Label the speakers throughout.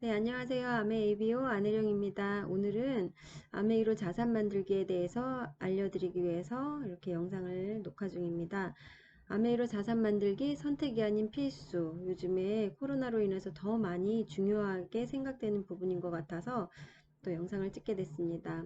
Speaker 1: 네, 안녕하세요. 아메이비오 안혜령입니다. 오늘은 아메이로 자산 만들기에 대해서 알려드리기 위해서 이렇게 영상을 녹화 중입니다. 아메이로 자산 만들기 선택이 아닌 필수. 요즘에 코로나로 인해서 더 많이 중요하게 생각되는 부분인 것 같아서 또 영상을 찍게 됐습니다.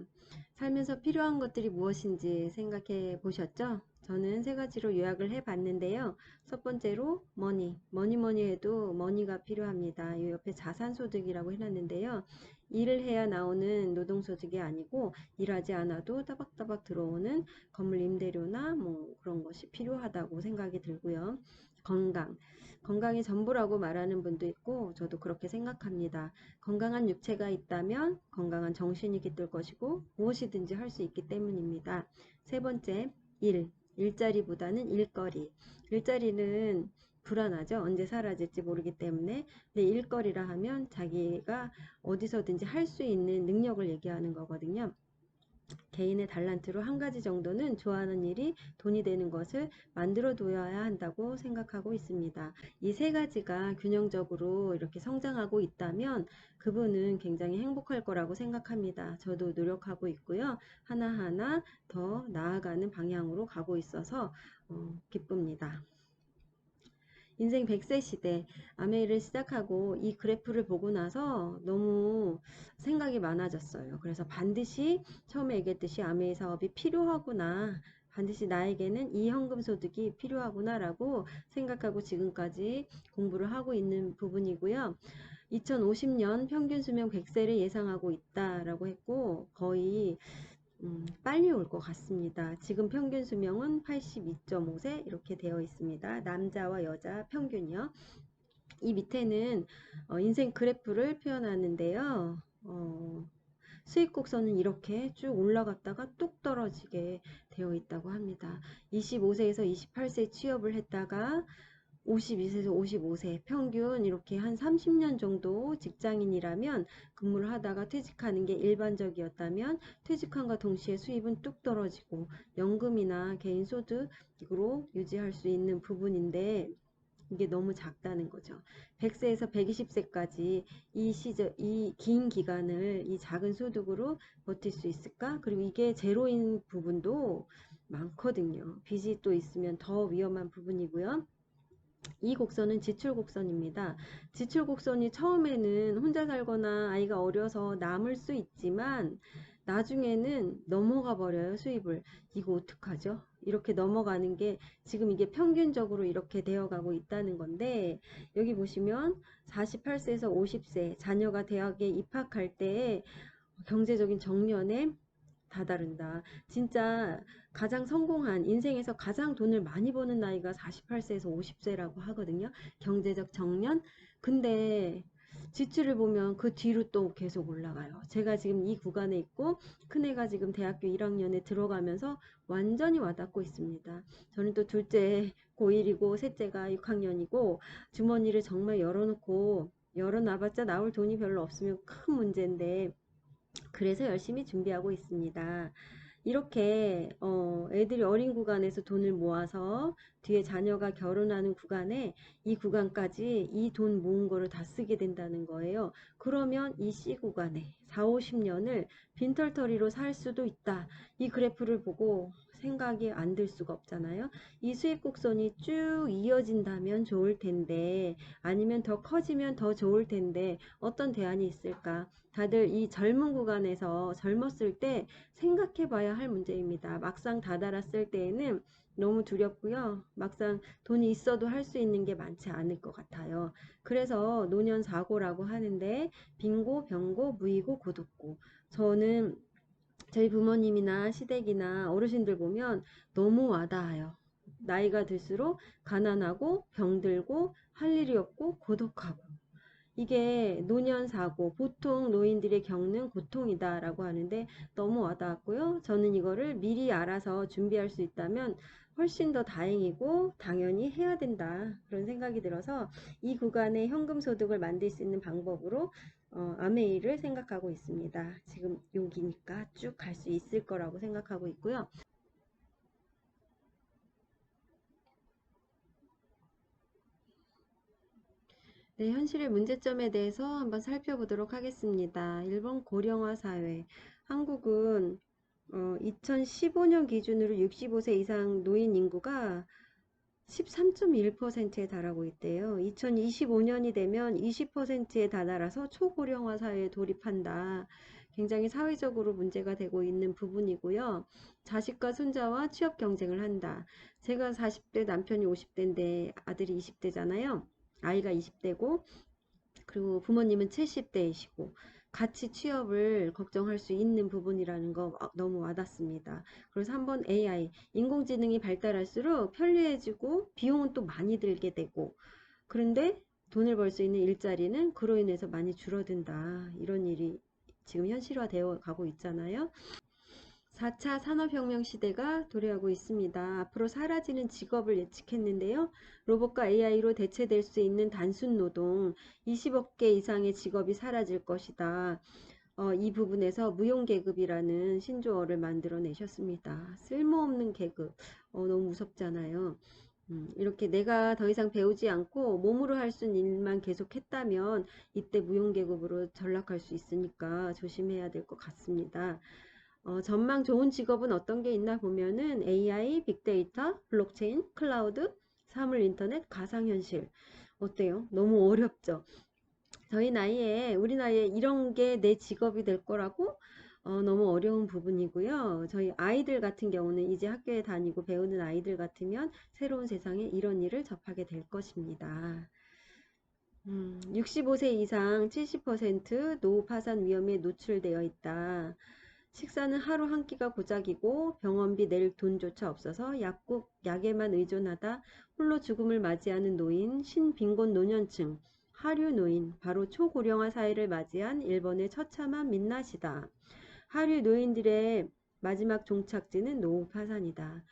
Speaker 1: 살면서 필요한 것들이 무엇인지 생각해 보셨죠? 저는 세 가지로 요약을 해 봤는데요. 첫 번째로 머니 해도 머니가 필요합니다. 이 옆에 자산소득이라고 해놨는데요. 일을 해야 나오는 노동소득이 아니고 일하지 않아도 따박따박 들어오는 건물 임대료나 뭐 그런 것이 필요하다고 생각이 들고요. 건강이 전부라고 말하는 분도 있고 저도 그렇게 생각합니다. 건강한 육체가 있다면 건강한 정신이 깃들 것이고 무엇이든지 할 수 있기 때문입니다. 세 번째, 일자리보다는 일거리. 일자리는 불안하죠. 언제 사라질지 모르기 때문에. 근데 일거리라 하면 자기가 어디서든지 할 수 있는 능력을 얘기하는 거거든요. 개인의 달란트로 한 가지 정도는 좋아하는 일이 돈이 되는 것을 만들어 둬야 한다고 생각하고 있습니다. 이 세 가지가 균형적으로 이렇게 성장하고 있다면 그분은 굉장히 행복할 거라고 생각합니다. 저도 노력하고 있고요. 하나하나 더 나아가는 방향으로 가고 있어서 기쁩니다. 인생 100세 시대 아메이를 시작하고 이 그래프를 보고 나서 너무 생각이 많아졌어요. 그래서 반드시 처음에 얘기했듯이 아메이 사업이 필요하구나. 반드시 나에게는 이 현금 소득이 필요하구나 라고 생각하고 지금까지 공부를 하고 있는 부분이고요. 2050년 평균 수명 100세를 예상하고 있다라고 했고 거의 빨리 올 것 같습니다. 지금 평균 수명은 82.5세 이렇게 되어 있습니다. 남자와 여자 평균이요. 이 밑에는 인생 그래프를 표현하는데요. 수익 곡선은 이렇게 쭉 올라갔다가 뚝 떨어지게 되어 있다고 합니다. 25세에서 28세 취업을 했다가 52세에서 55세 평균 이렇게 한 30년 정도 직장인이라면 근무를 하다가 퇴직하는 게 일반적이었다면 퇴직함과 동시에 수입은 뚝 떨어지고 연금이나 개인소득으로 유지할 수 있는 부분인데 이게 너무 작다는 거죠. 100세에서 120세까지 이 긴 기간을 이 작은 소득으로 버틸 수 있을까? 그리고 이게 제로인 부분도 많거든요. 빚이 또 있으면 더 위험한 부분이고요. 이 곡선은 지출 곡선입니다. 지출 곡선이 처음에는 혼자 살거나 아이가 어려서 남을 수 있지만 나중에는 넘어가 버려요. 수입을. 이거 어떡하죠? 이렇게 넘어가는 게 지금 이게 평균적으로 이렇게 되어가고 있다는 건데 여기 보시면 48세에서 50세 자녀가 대학에 입학할 때 경제적인 정년에 다다른다. 진짜 가장 성공한 인생에서 가장 돈을 많이 버는 나이가 48세에서 50세라고 하거든요. 경제적 정년. 근데 지출을 보면 그 뒤로 또 계속 올라가요. 제가 지금 이 구간에 있고 큰애가 지금 대학교 1학년에 들어가면서 완전히 와닿고 있습니다. 저는 또 둘째 고1이고 셋째가 6학년이고 주머니를 정말 열어놓고 열어놔봤자 나올 돈이 별로 없으면 큰 문제인데 그래서 열심히 준비하고 있습니다. 이렇게 애들이 어린 구간에서 돈을 모아서 뒤에 자녀가 결혼하는 구간에 이 구간까지 이 돈 모은 거를 다 쓰게 된다는 거예요. 그러면 이 C 구간에 4, 50년을 빈털터리로 살 수도 있다. 이 그래프를 보고 생각이 안 들 수가 없잖아요. 이 수익 곡선이 쭉 이어진다면 좋을 텐데 아니면 더 커지면 더 좋을 텐데 어떤 대안이 있을까? 다들 이 젊은 구간에서 젊었을 때 생각해 봐야 할 문제입니다. 막상 다다랐을 때에는 너무 두렵고요. 막상 돈이 있어도 할 수 있는 게 많지 않을 것 같아요. 그래서 노년사고라고 하는데 빈고, 병고, 무이고, 고독고. 저는 저희 부모님이나 시댁이나 어르신들 보면 너무 와닿아요. 나이가 들수록 가난하고 병들고 할 일이 없고 고독하고 이게 노년사고, 보통 노인들이 겪는 고통이다라고 하는데 너무 와닿았고요. 저는 이거를 미리 알아서 준비할 수 있다면 훨씬 더 다행이고 당연히 해야 된다. 그런 생각이 들어서 이 구간에 현금 소득을 만들 수 있는 방법으로 아메이를 생각하고 있습니다. 지금 여기니까 쭉 갈 수 있을 거라고 생각하고 있고요. 네, 현실의 문제점에 대해서 한번 살펴보도록 하겠습니다. 일본 고령화 사회. 한국은 2015년 기준으로 65세 이상 노인 인구가 13.1%에 달하고 있대요. 2025년이 되면 20%에 달아서 초고령화 사회에 돌입한다. 굉장히 사회적으로 문제가 되고 있는 부분이고요. 자식과 손자와 취업 경쟁을 한다. 제가 40대, 남편이 50대인데 아들이 20대잖아요. 아이가 20대고 그리고 부모님은 70대이시고 같이 취업을 걱정할 수 있는 부분이라는 거 너무 와닿습니다. 그래서 한번 AI, 인공지능이 발달할수록 편리해지고 비용은 또 많이 들게 되고 그런데 돈을 벌 수 있는 일자리는 그로 인해서 많이 줄어든다. 이런 일이 지금 현실화되어 가고 있잖아요. 4차 산업혁명 시대가 도래하고 있습니다. 앞으로 사라지는 직업을 예측했는데요. 로봇과 AI로 대체될 수 있는 단순 노동 20억 개 이상의 직업이 사라질 것이다. 이 부분에서 무용계급이라는 신조어를 만들어내셨습니다. 쓸모없는 계급. 너무 무섭잖아요. 이렇게 내가 더 이상 배우지 않고 몸으로 할 수 있는 일만 계속 했다면 이때 무용계급으로 전락할 수 있으니까 조심해야 될 것 같습니다. 전망 좋은 직업은 어떤 게 있나 보면은 AI, 빅데이터, 블록체인, 클라우드, 사물 인터넷, 가상현실. 어때요? 너무 어렵죠? 우리 나이에 이런 게 내 직업이 될 거라고 너무 어려운 부분이고요. 저희 아이들 같은 경우는 이제 학교에 다니고 배우는 아이들 같으면 새로운 세상에 이런 일을 접하게 될 것입니다. 65세 이상 70% 노후 파산 위험에 노출되어 있다. 식사는 하루 한 끼가 고작이고 병원비 낼 돈조차 없어서 약에만 의존하다 홀로 죽음을 맞이하는 노인, 신빈곤 노년층, 하류 노인, 바로 초고령화 사회를 맞이한 일본의 처참한 민낯이다. 하류 노인들의 마지막 종착지는 노후 파산이다.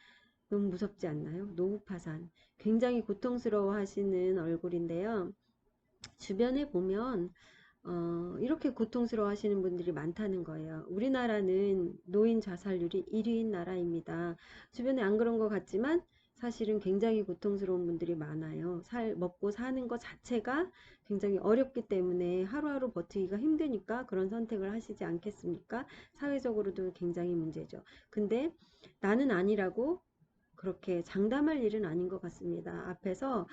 Speaker 1: 너무 무섭지 않나요? 노후 파산. 굉장히 고통스러워 하시는 얼굴인데요. 주변에 보면 이렇게 고통스러워 하시는 분들이 많다는 거예요. 우리나라는 노인 자살률이 1위인 나라입니다. 주변에 안 그런 것 같지만 사실은 굉장히 고통스러운 분들이 많아요. 먹고 사는 것 자체가 굉장히 어렵기 때문에 하루하루 버티기가 힘드니까 그런 선택을 하시지 않겠습니까? 사회적으로도 굉장히 문제죠. 근데 나는 아니라고 그렇게 장담할 일은 아닌 것 같습니다. 앞에서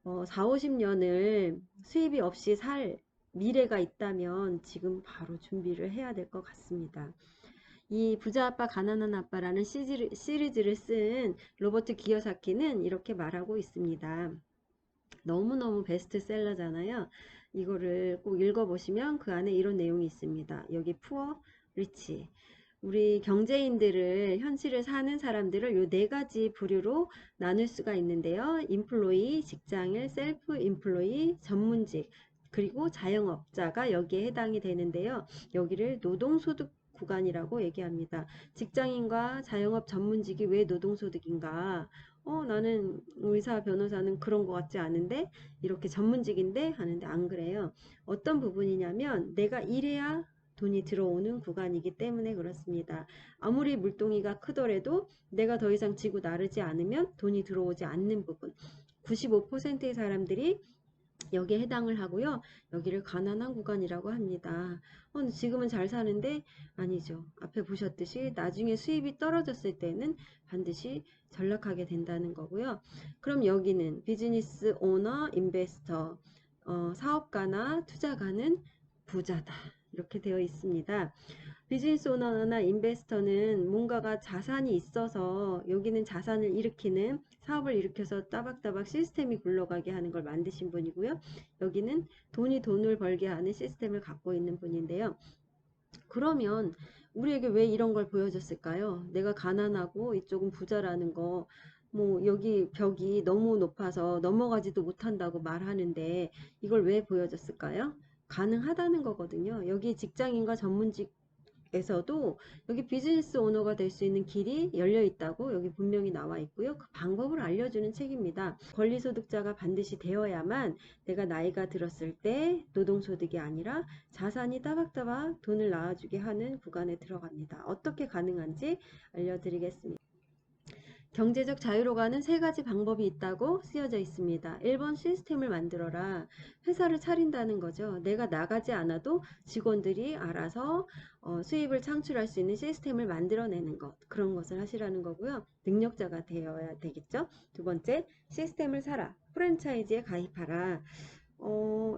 Speaker 1: 4, 50년을 수입이 없이 살 미래가 있다면 지금 바로 준비를 해야 될 것 같습니다. 이 부자 아빠 가난한 아빠라는 시리즈를 쓴 로버트 기요사키는 이렇게 말하고 있습니다. 너무너무 베스트셀러잖아요. 이거를 꼭 읽어보시면 그 안에 이런 내용이 있습니다. 여기 푸어, 리치. 우리 경제인들을 현실을 사는 사람들을 요 네 가지 부류로 나눌 수가 있는데요. 인플로이, 직장인, 셀프 인플로이, 전문직, 그리고 자영업자가 여기에 해당이 되는데요. 여기를 노동소득 구간이라고 얘기합니다. 직장인과 자영업 전문직이 왜 노동소득인가? 나는 의사, 변호사는 그런 것 같지 않은데 이렇게 전문직인데 하는데 안 그래요. 어떤 부분이냐면 내가 일해야 돈이 들어오는 구간이기 때문에 그렇습니다. 아무리 물동이가 크더라도 내가 더 이상 지고 나르지 않으면 돈이 들어오지 않는 부분. 95%의 사람들이 여기에 해당을 하고요. 여기를 가난한 구간이라고 합니다. 지금은 잘 사는데 아니죠. 앞에 보셨듯이 나중에 수입이 떨어졌을 때는 반드시 전락하게 된다는 거고요. 그럼 여기는 비즈니스 오너, 인베스터, 사업가나 투자가는 부자다. 이렇게 되어 있습니다. 비즈니스 오너나 인베스터는 뭔가가 자산이 있어서 여기는 자산을 일으키는 사업을 일으켜서 따박따박 시스템이 굴러가게 하는 걸 만드신 분이고요. 여기는 돈이 돈을 벌게 하는 시스템을 갖고 있는 분인데요. 그러면 우리에게 왜 이런 걸 보여줬을까요? 내가 가난하고 이쪽은 부자라는 거, 뭐 여기 벽이 너무 높아서 넘어가지도 못한다고 말하는데 이걸 왜 보여줬을까요? 가능하다는 거거든요. 여기 직장인과 전문직에서도 여기 비즈니스 오너가 될 수 있는 길이 열려 있다고 여기 분명히 나와 있고요. 그 방법을 알려주는 책입니다. 권리소득자가 반드시 되어야만 내가 나이가 들었을 때 노동소득이 아니라 자산이 따박따박 돈을 낳아주게 하는 구간에 들어갑니다. 어떻게 가능한지 알려드리겠습니다. 경제적 자유로 가는 세 가지 방법이 있다고 쓰여져 있습니다. 1번 시스템을 만들어라. 회사를 차린다는 거죠. 내가 나가지 않아도 직원들이 알아서 수입을 창출할 수 있는 시스템을 만들어내는 것. 그런 것을 하시라는 거고요. 능력자가 되어야 되겠죠. 두 번째, 시스템을 사라. 프랜차이즈에 가입하라.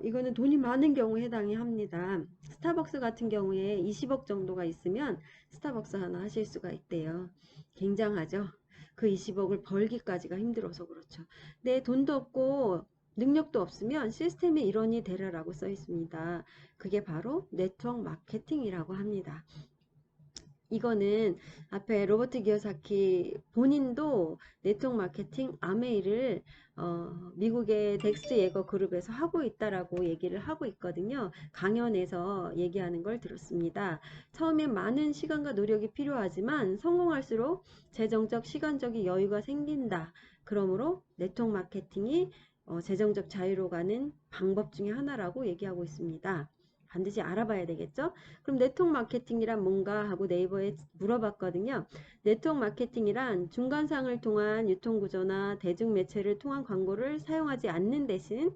Speaker 1: 이거는 돈이 많은 경우에 해당이 합니다. 스타벅스 같은 경우에 20억 정도가 있으면 스타벅스 하나 하실 수가 있대요. 굉장하죠. 그 20억을 벌기까지가 힘들어서 그렇죠. 내 돈도 없고 능력도 없으면 시스템의 일원이 되라라고 써 있습니다. 그게 바로 네트워크 마케팅이라고 합니다. 이거는 앞에 로버트 기요사키 본인도 네트워크 마케팅 아메이를 미국의 덱스 예거 그룹에서 하고 있다라고 얘기를 하고 있거든요. 강연에서 얘기하는 걸 들었습니다. 처음엔 많은 시간과 노력이 필요하지만 성공할수록 재정적 시간적인 여유가 생긴다. 그러므로 네트워크 마케팅이 재정적 자유로 가는 방법 중에 하나라고 얘기하고 있습니다. 반드시 알아봐야 되겠죠? 그럼 네트워크 마케팅이란 뭔가 하고 네이버에 물어봤거든요. 네트워크 마케팅이란 중간상을 통한 유통구조나 대중매체를 통한 광고를 사용하지 않는 대신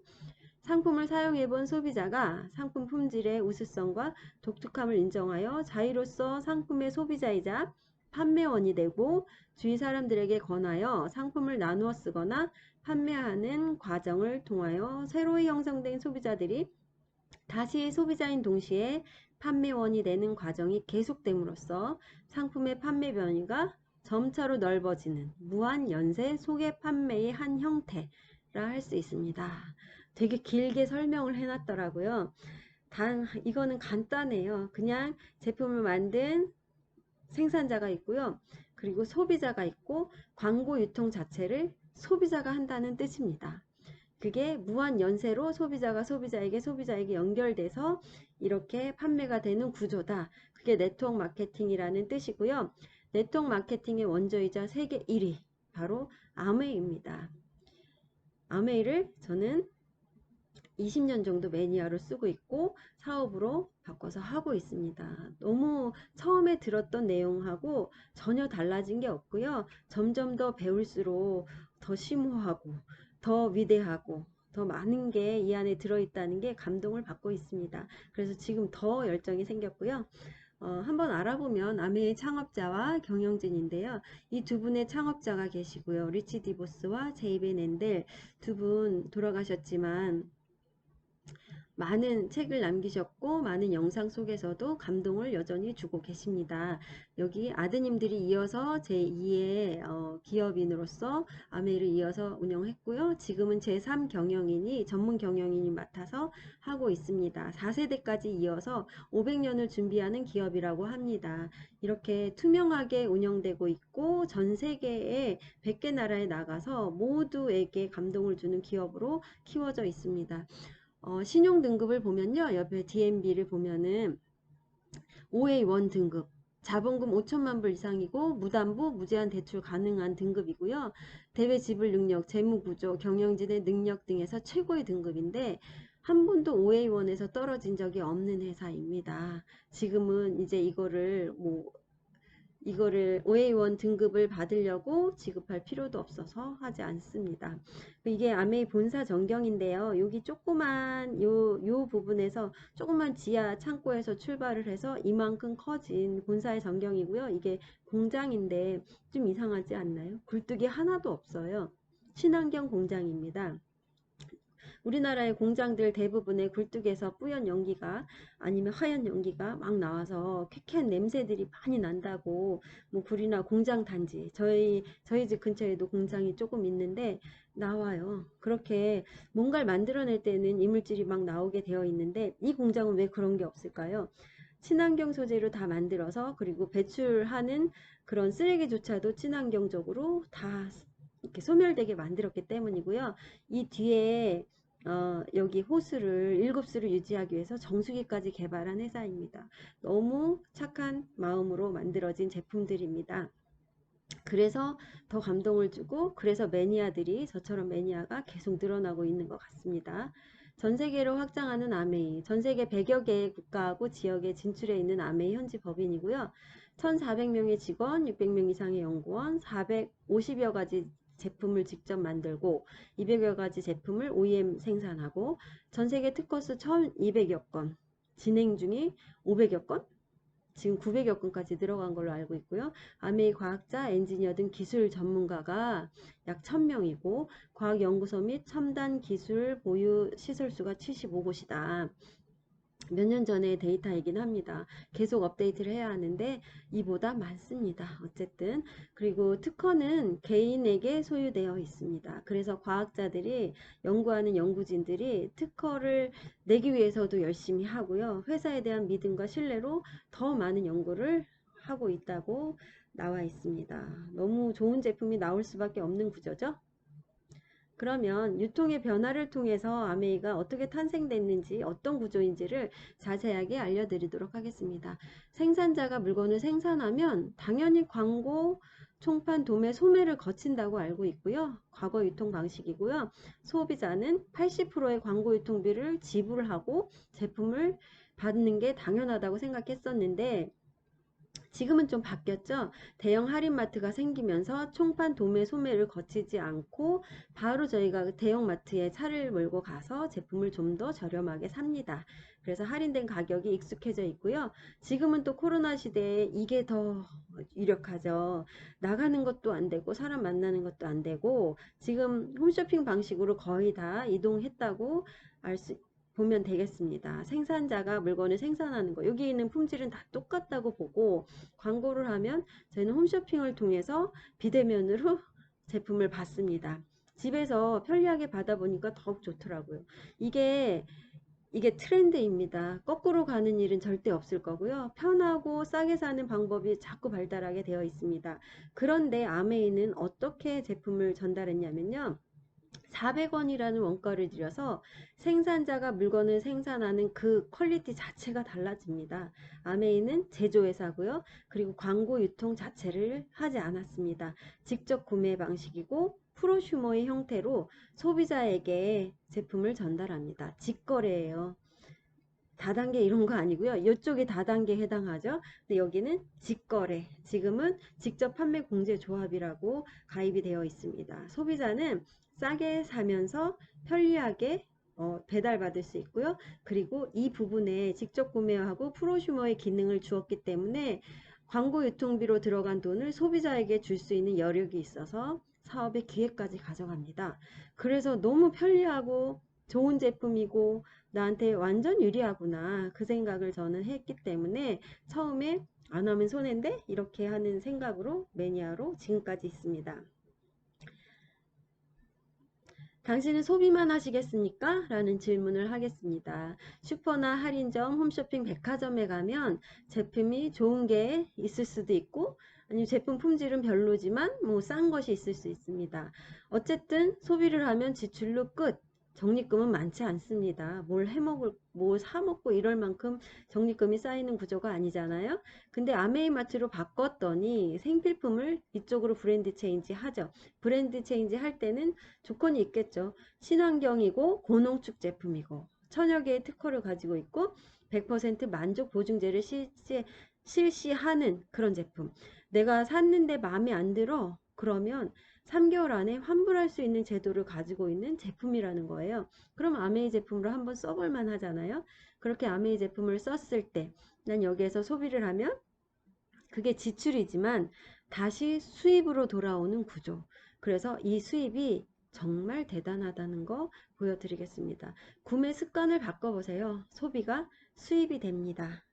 Speaker 1: 상품을 사용해본 소비자가 상품 품질의 우수성과 독특함을 인정하여 자의로서 상품의 소비자이자 판매원이 되고 주위 사람들에게 권하여 상품을 나누어 쓰거나 판매하는 과정을 통하여 새로이 형성된 소비자들이 다시 소비자인 동시에 판매원이 되는 과정이 계속됨으로써 상품의 판매 변이가 점차로 넓어지는 무한 연쇄 소개 판매의 한 형태라 할 수 있습니다. 되게 길게 설명을 해놨더라고요. 이거는 간단해요. 그냥 제품을 만든 생산자가 있고요. 그리고 소비자가 있고 광고 유통 자체를 소비자가 한다는 뜻입니다. 그게 무한 연쇄로 소비자에게 연결돼서 이렇게 판매가 되는 구조다. 그게 네트워크 마케팅이라는 뜻이고요. 네트워크 마케팅의 원조이자 세계 1위 바로 아메이입니다. 아메이를 저는 20년 정도 매니아로 쓰고 있고 사업으로 바꿔서 하고 있습니다. 너무 처음에 들었던 내용하고 전혀 달라진 게 없고요. 점점 더 배울수록 더 심오하고 더 위대하고 더 많은 게 이 안에 들어있다는 게 감동을 받고 있습니다. 그래서 지금 더 열정이 생겼고요. 한번 알아보면 아메의 창업자와 경영진인데요. 이 두 분의 창업자가 계시고요. 리치 디보스와 제이벤 앤델 두 분 돌아가셨지만 많은 책을 남기셨고 많은 영상 속에서도 감동을 여전히 주고 계십니다. 여기 아드님들이 이어서 제2의 기업인으로서 아메이를 이어서 운영했고요. 지금은 제3 경영인이 전문 경영인이 맡아서 하고 있습니다. 4세대까지 이어서 500년을 준비하는 기업이라고 합니다. 이렇게 투명하게 운영되고 있고 전 세계에 100개 나라에 나가서 모두에게 감동을 주는 기업으로 키워져 있습니다. 신용 등급을 보면요. 옆에 DNB를 보면은 OA1 등급, 자본금 5천만 불 이상이고 무담보, 무제한 대출 가능한 등급이고요. 대외 지불 능력, 재무 구조, 경영진의 능력 등에서 최고의 등급인데 한 번도 OA1에서 떨어진 적이 없는 회사입니다. 지금은 이제 이거를 OA1 등급을 받으려고 지급할 필요도 없어서 하지 않습니다. 이게 아메이 본사 전경인데요. 여기 조그만 요 부분에서 조그만 지하 창고에서 출발을 해서 이만큼 커진 본사의 전경이고요. 이게 공장인데 좀 이상하지 않나요? 굴뚝이 하나도 없어요. 친환경 공장입니다. 우리나라의 공장들 대부분의 굴뚝에서 뿌연 연기가 아니면 하얀 연기가 막 나와서 쾌쾌한 냄새들이 많이 난다고 뭐 굴이나 공장 단지 저희 집 근처에도 공장이 조금 있는데 나와요. 그렇게 뭔가를 만들어낼 때는 이물질이 막 나오게 되어 있는데 이 공장은 왜 그런 게 없을까요? 친환경 소재로 다 만들어서 그리고 배출하는 그런 쓰레기조차도 친환경적으로 다 이렇게 소멸되게 만들었기 때문이고요. 이 뒤에 여기 호수를 7수를 유지하기 위해서 정수기까지 개발한 회사입니다. 너무 착한 마음으로 만들어진 제품들입니다. 그래서 더 감동을 주고 그래서 매니아들이 저처럼 매니아가 계속 늘어나고 있는 것 같습니다. 전 세계로 확장하는 아메이, 전 세계 100여 개의 국가하고 지역에 진출해 있는 아메이 현지 법인이고요. 1400명의 직원, 600명 이상의 연구원, 450여 가지 제품을 직접 만들고 200여 가지 제품을 OEM 생산하고 전세계 특허수 1200여 건, 진행 중이 500여 건, 지금 900여 건까지 늘어간 걸로 알고 있고요. 아메이 과학자, 엔지니어 등 기술 전문가가 약 1000명이고 과학연구소 및 첨단 기술 보유 시설수가 75곳이다. 몇 년 전의 데이터이긴 합니다. 계속 업데이트를 해야 하는데 이보다 많습니다. 어쨌든 그리고 특허는 개인에게 소유되어 있습니다. 그래서 과학자들이 연구하는 연구진들이 특허를 내기 위해서도 열심히 하고요. 회사에 대한 믿음과 신뢰로 더 많은 연구를 하고 있다고 나와 있습니다. 너무 좋은 제품이 나올 수밖에 없는 구조죠. 그러면 유통의 변화를 통해서 아메이가 어떻게 탄생됐는지 어떤 구조인지를 자세하게 알려드리도록 하겠습니다. 생산자가 물건을 생산하면 당연히 광고, 총판, 도매, 소매를 거친다고 알고 있고요. 과거 유통 방식이고요. 소비자는 80%의 광고 유통비를 지불하고 제품을 받는 게 당연하다고 생각했었는데 지금은 좀 바뀌었죠. 대형 할인마트가 생기면서 총판 도매 소매를 거치지 않고 바로 저희가 대형마트에 차를 몰고 가서 제품을 좀 더 저렴하게 삽니다. 그래서 할인된 가격이 익숙해져 있고요. 지금은 또 코로나 시대에 이게 더 유력하죠. 나가는 것도 안 되고 사람 만나는 것도 안 되고 지금 홈쇼핑 방식으로 거의 다 이동했다고 알수 보면 되겠습니다. 생산자가 물건을 생산하는 거 여기 있는 품질은 다 똑같다고 보고 광고를 하면 저희는 홈쇼핑을 통해서 비대면으로 제품을 받습니다. 집에서 편리하게 받아보니까 더욱 좋더라고요. 이게 트렌드입니다. 거꾸로 가는 일은 절대 없을 거고요. 편하고 싸게 사는 방법이 자꾸 발달하게 되어 있습니다. 그런데 아메이는 어떻게 제품을 전달했냐면요. 400원이라는 원가를 들여서 생산자가 물건을 생산하는 그 퀄리티 자체가 달라집니다. 아메이는 제조회사고요. 그리고 광고 유통 자체를 하지 않았습니다. 직접 구매 방식이고 프로슈머의 형태로 소비자에게 제품을 전달합니다. 직거래예요. 다단계 이런 거 아니고요. 이쪽이 다단계에 해당하죠. 근데 여기는 직거래. 지금은 직접 판매 공제 조합이라고 가입이 되어 있습니다. 소비자는 싸게 사면서 편리하게 배달받을 수 있고요. 그리고 이 부분에 직접 구매하고 프로슈머의 기능을 주었기 때문에 광고 유통비로 들어간 돈을 소비자에게 줄 수 있는 여력이 있어서 사업의 기회까지 가져갑니다. 그래서 너무 편리하고 좋은 제품이고 나한테 완전 유리하구나 그 생각을 저는 했기 때문에 처음에 안 하면 손해인데 이렇게 하는 생각으로 매니아로 지금까지 있습니다. 당신은 소비만 하시겠습니까? 라는 질문을 하겠습니다. 슈퍼나 할인점, 홈쇼핑, 백화점에 가면 제품이 좋은 게 있을 수도 있고 아니면 제품 품질은 별로지만 뭐 싼 것이 있을 수 있습니다. 어쨌든 소비를 하면 지출로 끝. 적립금은 많지 않습니다. 뭘 해먹을, 뭘 사먹고 이럴 만큼 적립금이 쌓이는 구조가 아니잖아요. 근데 아메이마트로 바꿨더니 생필품을 이쪽으로 브랜드 체인지 하죠. 브랜드 체인지 할 때는 조건이 있겠죠. 친환경이고 고농축 제품이고 천여 개의 특허를 가지고 있고 100% 만족 보증제를 실시하는 그런 제품. 내가 샀는데 마음에 안 들어. 그러면 3개월 안에 환불할 수 있는 제도를 가지고 있는 제품이라는 거예요. 그럼 아메이 제품으로 한번 써볼 만 하잖아요. 그렇게 아메이 제품을 썼을 때 난 여기에서 소비를 하면 그게 지출이지만 다시 수입으로 돌아오는 구조. 그래서 이 수입이 정말 대단하다는 거 보여드리겠습니다. 구매 습관을 바꿔보세요. 소비가 수입이 됩니다.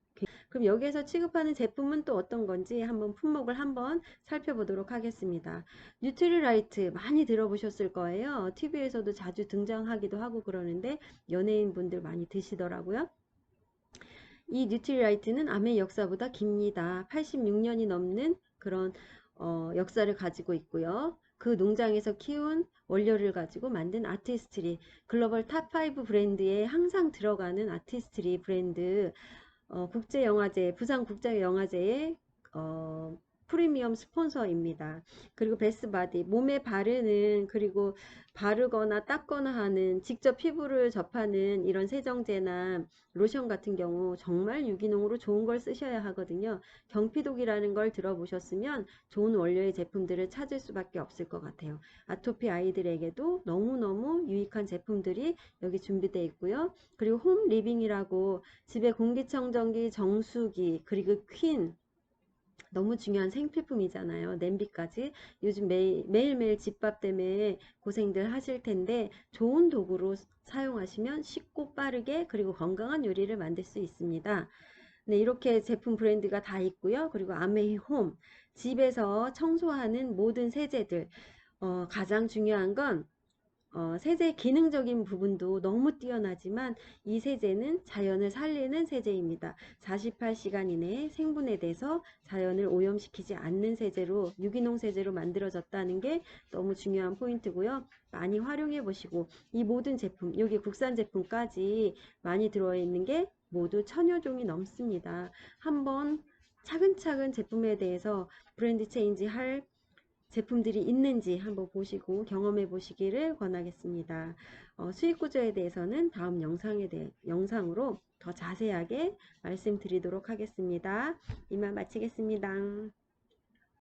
Speaker 1: 그럼 여기에서 취급하는 제품은 또 어떤 건지 한번 품목을 한번 살펴보도록 하겠습니다. 뉴트리라이트 많이 들어보셨을 거예요. TV에서도 자주 등장하기도 하고 그러는데 연예인 분들 많이 드시더라고요. 이 뉴트리라이트는 아메이 역사보다 깁니다. 86년이 넘는 그런 역사를 가지고 있고요. 그 농장에서 키운 원료를 가지고 만든 아티스트리 글로벌 탑5 브랜드에 항상 들어가는 아티스트리 브랜드 국제영화제 부산국제영화제에 프리미엄 스폰서입니다. 그리고 베스바디, 몸에 바르는, 그리고 바르거나 닦거나 하는, 직접 피부를 접하는 이런 세정제나 로션 같은 경우 정말 유기농으로 좋은 걸 쓰셔야 하거든요. 경피독이라는 걸 들어보셨으면 좋은 원료의 제품들을 찾을 수밖에 없을 것 같아요. 아토피 아이들에게도 너무너무 유익한 제품들이 여기 준비되어 있고요. 그리고 홈 리빙이라고 집에 공기청정기, 정수기, 그리고 퀸, 너무 중요한 생필품이잖아요. 냄비까지. 요즘 매일매일 집밥 때문에 고생들 하실 텐데 좋은 도구로 사용하시면 쉽고 빠르게 그리고 건강한 요리를 만들 수 있습니다. 네, 이렇게 제품 브랜드가 다 있고요. 그리고 아메이홈, 집에서 청소하는 모든 세제들, 가장 중요한 건 세제 기능적인 부분도 너무 뛰어나지만 이 세제는 자연을 살리는 세제입니다. 48시간 이내에 생분해돼서 자연을 오염시키지 않는 세제로, 유기농 세제로 만들어졌다는 게 너무 중요한 포인트고요. 많이 활용해 보시고, 이 모든 제품, 여기 국산 제품까지 많이 들어있는 게 모두 1000여 종이 넘습니다. 한번 차근차근 제품에 대해서 브랜드 체인지 할 제품들이 있는지 한번 보시고 경험해 보시기를 권하겠습니다. 수익 구조에 대해서는 다음 영상으로 더 자세하게 말씀드리도록 하겠습니다. 이만 마치겠습니다.